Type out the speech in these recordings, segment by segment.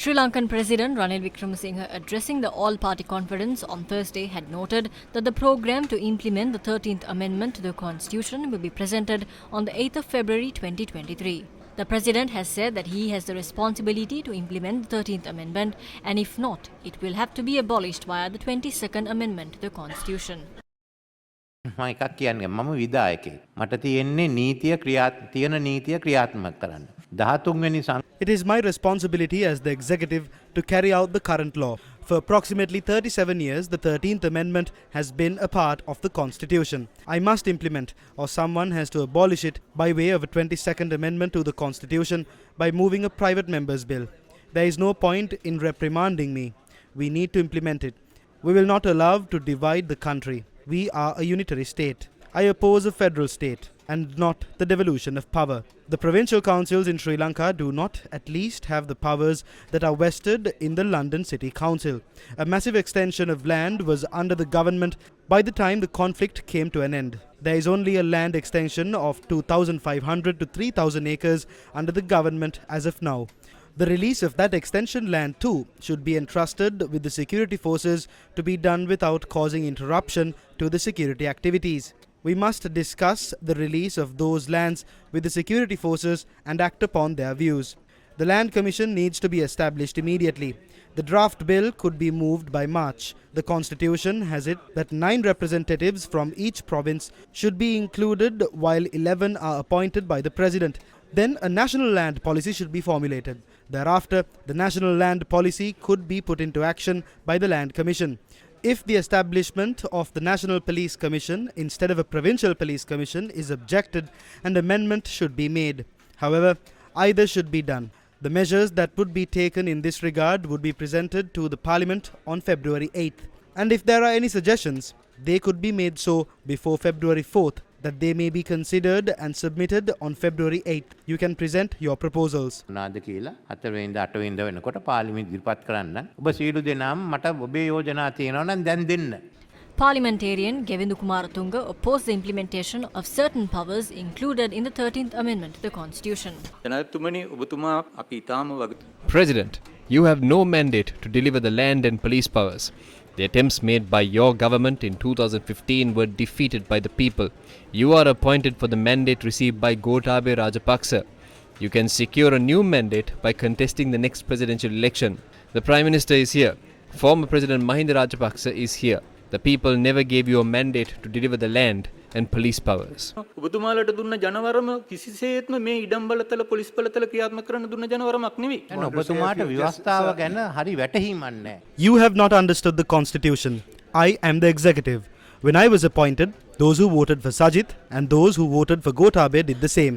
Sri Lankan President Ranil Wickremesinghe, addressing the all-party conference on Thursday, had noted that the program to implement the 13th Amendment to the Constitution will be presented on the 8th of February 2023. The President has said that he has the responsibility to implement the 13th Amendment, and if not, it will have to be abolished via the 22nd Amendment to the Constitution. මම එකක් කියන්නේ මම විධායකයෙක්. මට තියෙන්නේ නීතිය ක්‍රියාත්මක කරන්න. 13 වෙනි It is my responsibility as the executive to carry out the current law. For approximately 37 years, the 13th Amendment has been a part of the Constitution. I must implement, or someone has to abolish it by way of a 22nd Amendment to the Constitution by moving a private member's bill. There is no point in reprimanding me. We need to implement it. We will not allow to divide the country. We are a unitary state. I oppose a federal state and not the devolution of power. The provincial councils in Sri Lanka do not at least have the powers that are vested in the London City Council. A massive extension of land was under the government by the time the conflict came to an end. There is only a land extension of 2,500 to 3,000 acres under the government as of now. The release of that extension land too should be entrusted with the security forces to be done without causing interruption to the security activities. We must discuss the release of those lands with the security forces and act upon their views. The Land Commission needs to be established immediately. The draft bill could be moved by March. The Constitution has it that 9 representatives from each province should be included while 11 are appointed by the President. Then a national land policy should be formulated. Thereafter, the national land policy could be put into action by the Land Commission. If the establishment of the National Police Commission instead of a Provincial Police Commission is objected, an amendment should be made. However, either should be done. The measures that would be taken in this regard would be presented to the Parliament on February 8th. And if there are any suggestions, they could be made so before February 4th, that they may be considered and submitted on February 8th. You can present your proposals. නාද කියලා 4 වෙනිදා 8 වෙනිදා වෙනකොට පාර්ලිමේන්තු ඉදිරිපත් කරන්න. ඔබ සියලු දෙනාම මට ඔබේ යෝජනා තියෙනවා නම් දැන් දෙන්න. Parliamentarian Govindu Kumaratunga opposed the implementation of certain powers included in the 13th Amendment to the Constitution. President, you have no mandate to deliver the land and police powers. The attempts made by your government in 2015 were defeated by the people. You are appointed for the mandate received by Gotabaya Rajapaksa. You can secure a new mandate by contesting the next presidential election. The Prime Minister is here. Former President Mahinda Rajapaksa is here. The people never gave you a mandate to deliver the land and police powers. ඔබතුමාලට දුන්න ජනවරම කිසිසේත්ම මේ ඉඩම් බලතල police බලතල ක්‍රියාත්මක කරන්න දුන්න ජනවරමක් නෙවෙයි. ඔබතුමාට ව්‍යවස්ථාව ගැන හරි වැටහීමක් නැහැ. You have not understood the Constitution. I am the executive. When I was appointed, those who voted for Sajith and those who voted for Gotabaya did the same.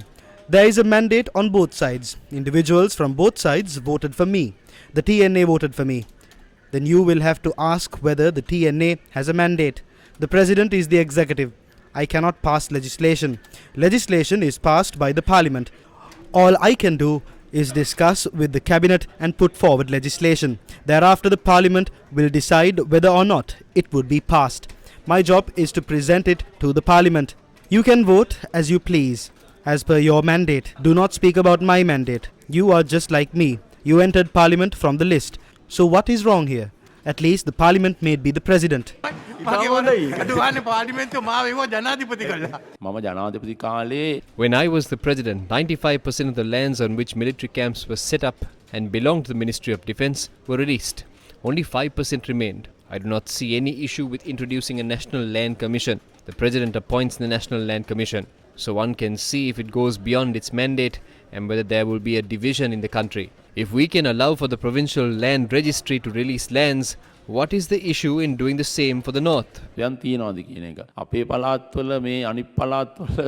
There is a mandate on both sides. Individuals from both sides voted for me. The TNA voted for me. Then you will have to ask whether the TNA has a mandate. The President is the executive. I cannot pass legislation. Legislation is passed by the Parliament. All I can do is discuss with the Cabinet and put forward legislation. Thereafter the Parliament will decide whether or not it would be passed. My job is to present it to the Parliament. You can vote as you please, as per your mandate. Do not speak about my mandate. You are just like me. You entered Parliament from the list. So what is wrong here? At least the Parliament may be the President. When I was the President, 95% of the lands on which military camps were set up and belonged to the Ministry of Defence were released. Only 5% remained. I do not see any issue with introducing a National Land Commission. The President appoints the National Land Commission, so one can see if it goes beyond its mandate and whether there will be a division in the country. If we can allow for the Provincial Land Registry to release lands, what is the issue in doing the same for the North? දැන් තියනවාද කියන එක. අපේ පළාත්වල මේ අනිත් පළාත්වල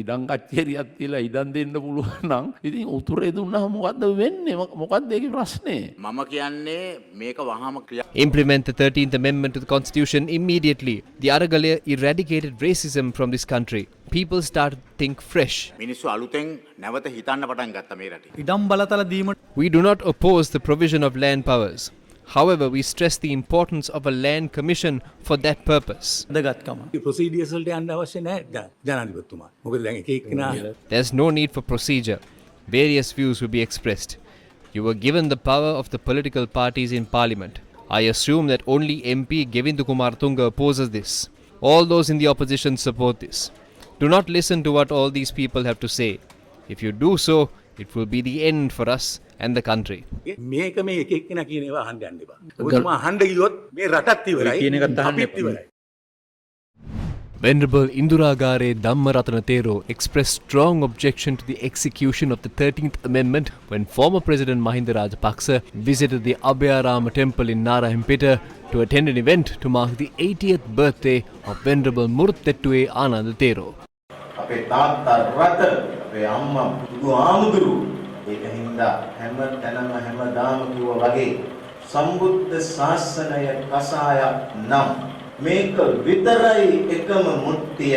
ඉඩම් කච්චේරියක් තියලා ඉඩම් දෙන්න පුළුවන් නම් ඉතින් උතුරේ දුන්නාම මොකද්ද වෙන්නේ? මොකද්ද ඒකේ ප්‍රශ්නේ? මම කියන්නේ මේක වහාම ක්‍රියා. Implement the 13th Amendment to the Constitution immediately. The Aragala eradicated racism from this country. People start to think fresh. මිනිස්සු අලුතෙන් නැවත හිතන්න පටන් ගත්තා මේ රටේ. ඉඩම් බලතල දීම. We do not oppose the provision of land powers. However, we stress the importance of a land commission for that purpose. There's no need for procedure. Various views will be expressed. You were given the power of the political parties in parliament. I assume that only MP Govinda Kumar Tunga opposes this. All those in the opposition support this. Do not listen to what all these people have to say. If you do so, it will be the end for us and the country. මේක මේ එක එක්කෙනා කියන ඒවා අහන්න යන්න එපා. ඔබතුමා අහන්න ගියොත් මේ රටත් ඉවරයි. කියන එකත් අහන්න අපිත් එපා. ඉවරයි. Venerable Induragare Dhammaratana Thero expressed strong objection to the execution of the 13th Amendment when former President Mahinda Rajapaksa visited the Abhayarama temple in Narayanpeta to attend an event to mark the 80th birthday of Venerable Muruttettuwe Ananda Thero. අපේ තාත්තා රට අපේ අම්මා පුදු ආමුදුරු ඒක හින්දා හැම තැනම හැමදාම කිව්වා වගේ සම්බුද්ධ ශාසනය කසායක් නම් මේක විතරයි එකම මුට්ටිය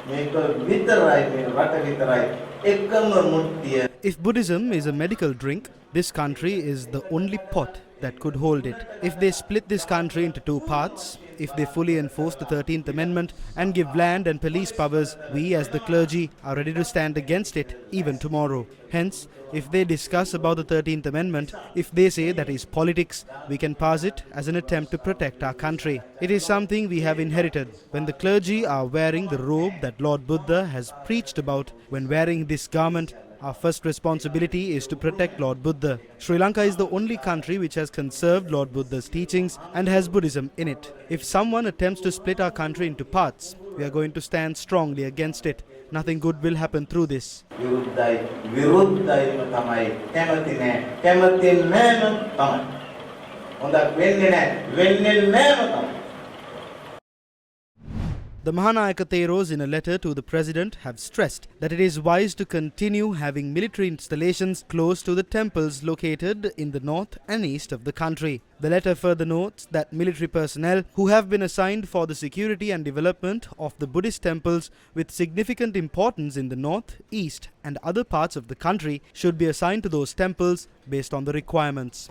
මේක විතරයි මේ රට විතරයි එකම මුට්ටිය. If Buddhism is a medical drink, this country is the only pot that could hold it. If they split this country into two parts, if they fully enforce the 13th Amendment and give land and police powers, we as the clergy are ready to stand against it even tomorrow. Hence, if they discuss about the 13th Amendment, if they say that is politics, we can pass it as an attempt to protect our country. It is something we have inherited. When the clergy are wearing the robe that Lord Buddha has preached about, when wearing this garment, our first responsibility is to protect Lord Buddha. Sri Lanka is the only country which has conserved Lord Buddha's teachings and has Buddhism in it. If someone attempts to split our country into parts, we are going to stand strongly against it. Nothing good will happen through this. විරුද්ධයිම තමයි කැමති නෑ කැමති නෑම තමයි හොඳක් වෙන්නේ නෑම තමයි. The Mahanayaka Theros in a letter to the President have stressed that it is wise to continue having military installations close to the temples located in the north and east of the country. The letter further notes that military personnel who have been assigned for the security and development of the Buddhist temples with significant importance in the north, east and other parts of the country should be assigned to those temples based on the requirements.